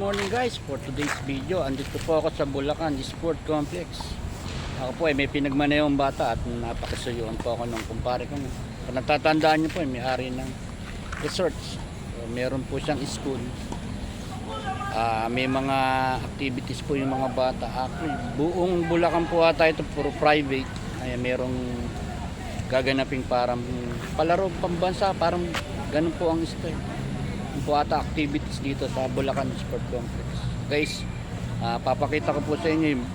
morning guys, for today's video andito po ako sa Bulacan Sport Complex. Ako po ay may pinagmanayong bata at napakasuyuan po ako ng kumpare ko. Kung natatandaan nyo po, may-ari ng resorts. So, meron po siyang school. May mga activities po yung mga bata. Actually, buong Bulacan po ata ito, puro private. Ay, merong gaganaping parang palaro pambansa, parang ganun po ang style. Po ata activities dito sa Bulacan Sport Complex. Guys, papakita ko po sa inyo yung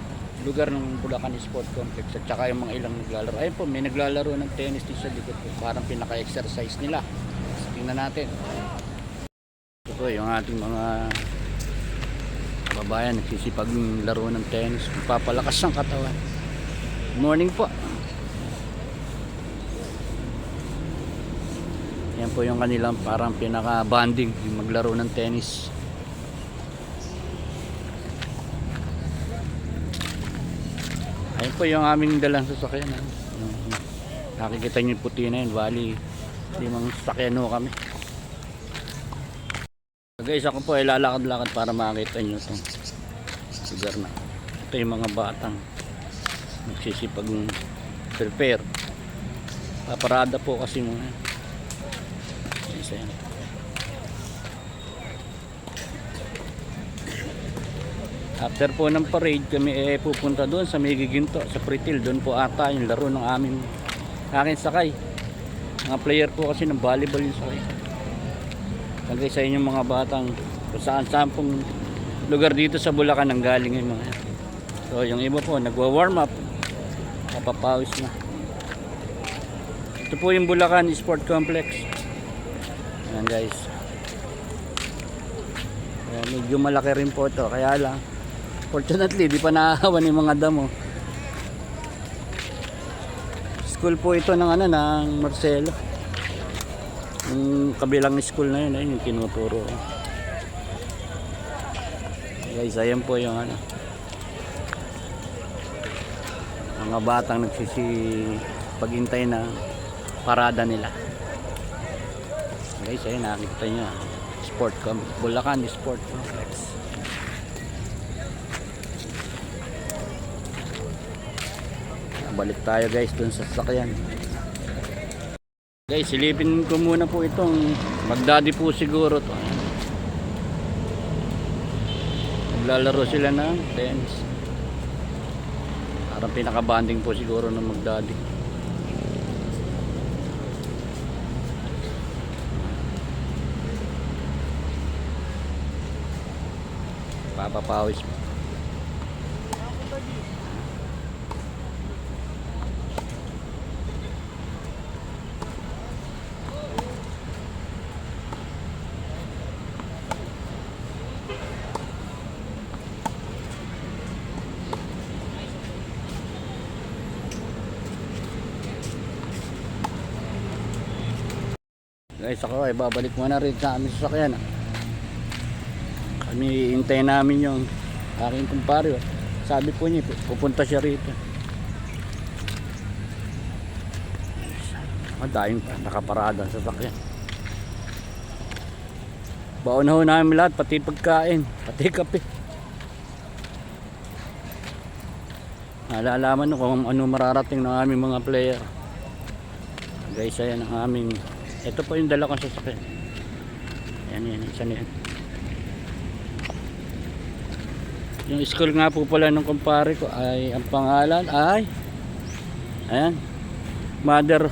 lugar ng Bulacan Sport Complex at saka yung mga ilang naglalaro. Ayun po, may naglalaro ng tennis dito sa likod po. Parang pinaka-exercise nila. Tingnan natin. Ito po yung ating mga babayan nagsisipag laro ng tennis. Papalakas ng katawan. Good morning po. Yan po yung kanilang parang pinaka-bonding, yung maglaro ng tennis. Ayun po yung aming dalang sasakyan. Nakikita nyo yung puti na yun, bali 5 sasakyan ho kami. So guys, ako po ay lalakad-lakad para makita nyo itong lugar na. Ito yung mga batang nagsisipag prepare. Paparada po kasi mga yan. After po ng parade kami pupunta doon sa Migiginto, sa Pritil. Doon po ata yung laro ng aking sakay. Mga player po kasi ng volleyball yung sakay. Tagay sa inyong mga batang kung saan pong lugar dito sa Bulacan ang galing yung mga. So yung iba po nagwa-warm up, kapapawis na. Ito po yung Bulacan Sport Complex. Ayan guys, medyo malaki rin po ito, kaya lang fortunately di pa naahawan yung mga damo. School po ito ng ng Marcelo, yung kabilang school na yun, ayun yung tinuturo guys. Ayan po yung mga batang paghintay na parada nila. Guys, ayun nakikita nyo Bulacan Sport Complex. Balik tayo guys dun sa sasakyan. Guys, silipin ko muna po itong magdaddy po siguro to. Naglalaro sila ng tennis. Parang pinaka-banding po siguro ng magdaddy. Papapawis mo. Guys, ako ay babalik muna rin sa aming sasakyan. Kami hintayin namin yung aking kumpare. Sabi po niya pupunta siya rito. Madayong pa nakaparada sa sasakyan. Baon na ho namin lahat, pati pagkain, pati kape. Nalalaman kung ano mararating ng aming mga player. Guys, ayan ang aming, ito po yung dala kong sasakyan. Yan, isa na yan. Yung school nga po pala ng kumpare ko ay ang pangalan ay ayan, Mother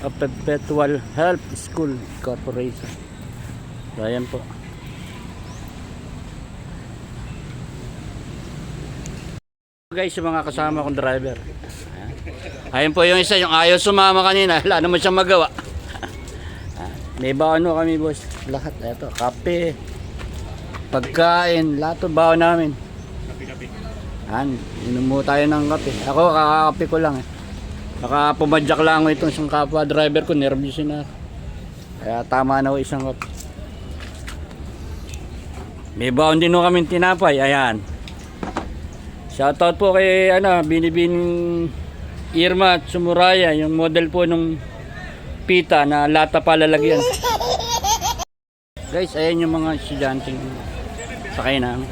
of Perpetual Help School Corporation. So ayan po. Guys, yung mga kasama kong driver. Ayan po yung isa, yung ayaw sumama kanina. Wala naman siyang magawa. May baon kami boss. Lahat. Ito, kape, pagkain, lahat baon namin. Inom mo tayo ng kape. Ako kakakape ko lang Baka pumadyak lang ako itong isang kapwa driver ko, nervous na. Kaya tama na ako isang kape. May baon din kami tinapay. Ayan. Shoutout po kay Binibin Irma at Sumuraya, yung model po nung pita na lata palalagyan. Guys, ayan yung mga estudyante. sakay namin.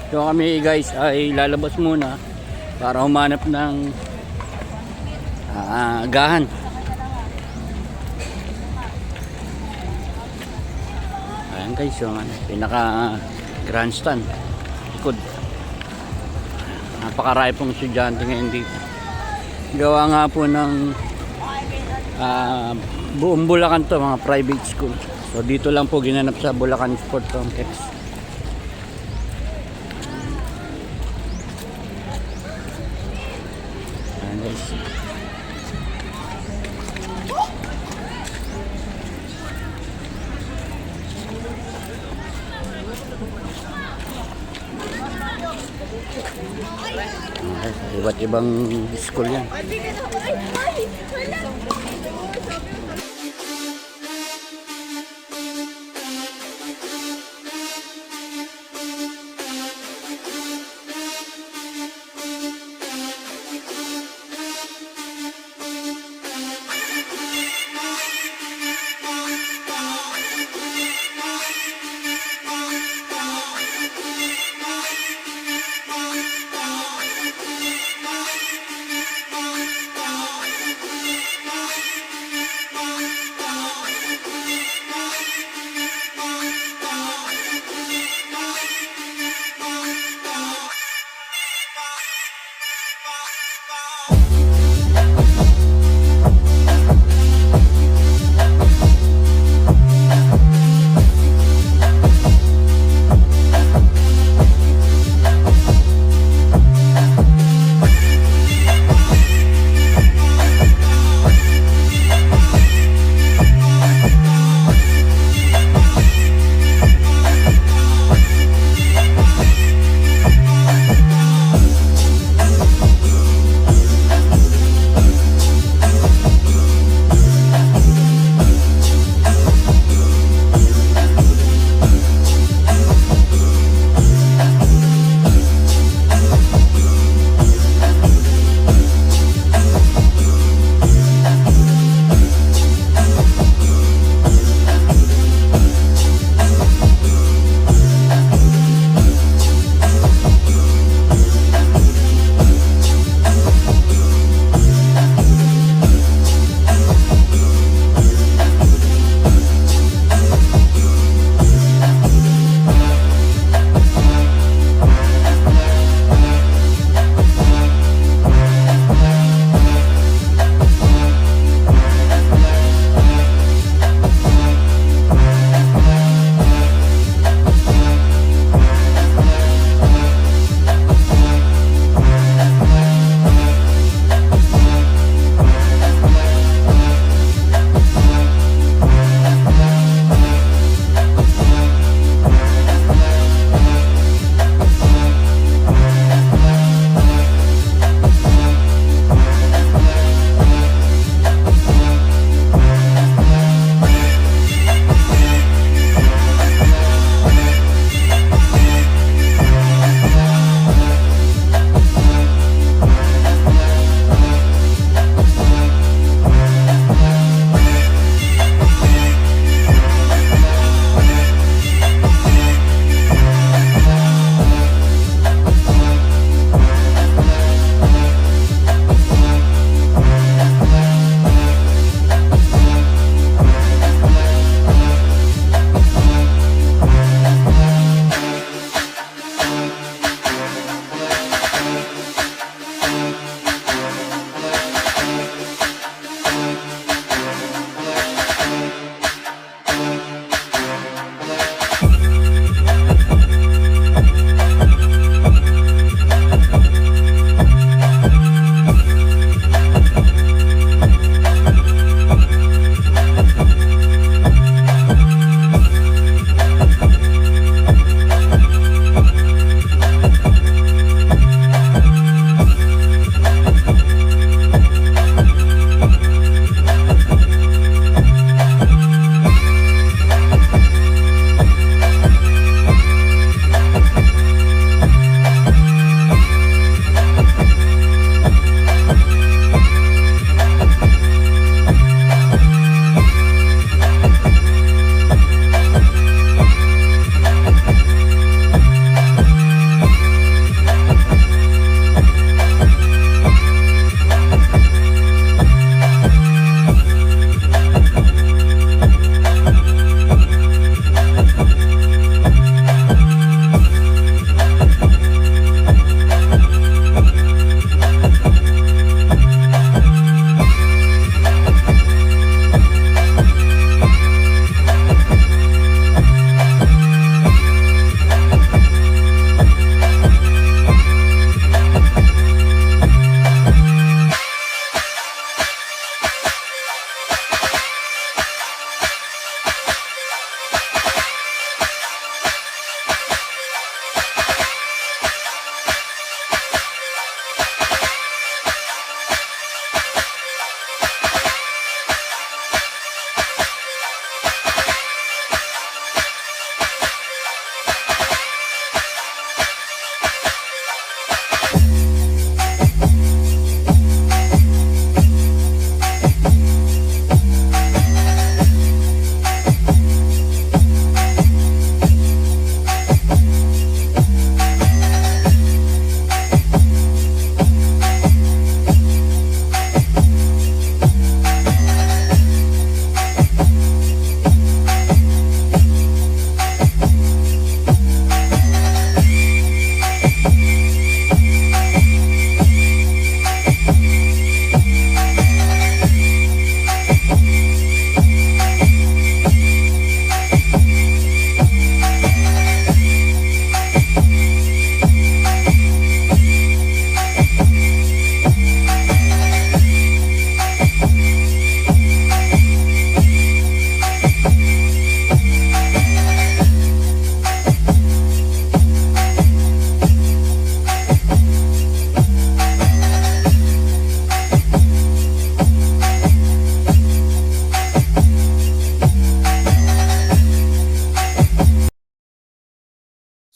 So kami guys ay lalabas muna para humanap ng agahan. Ayan guys, yung pinaka grandstand likod. Napakarami pong estudyante ngayon dito. Gawa nga po ng buong Bulacan to, mga private school. So dito lang po ginanap sa Bulacan Sport Complex. Ayan guys. Iba't ibang school yan.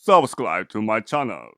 subscribe to my channel.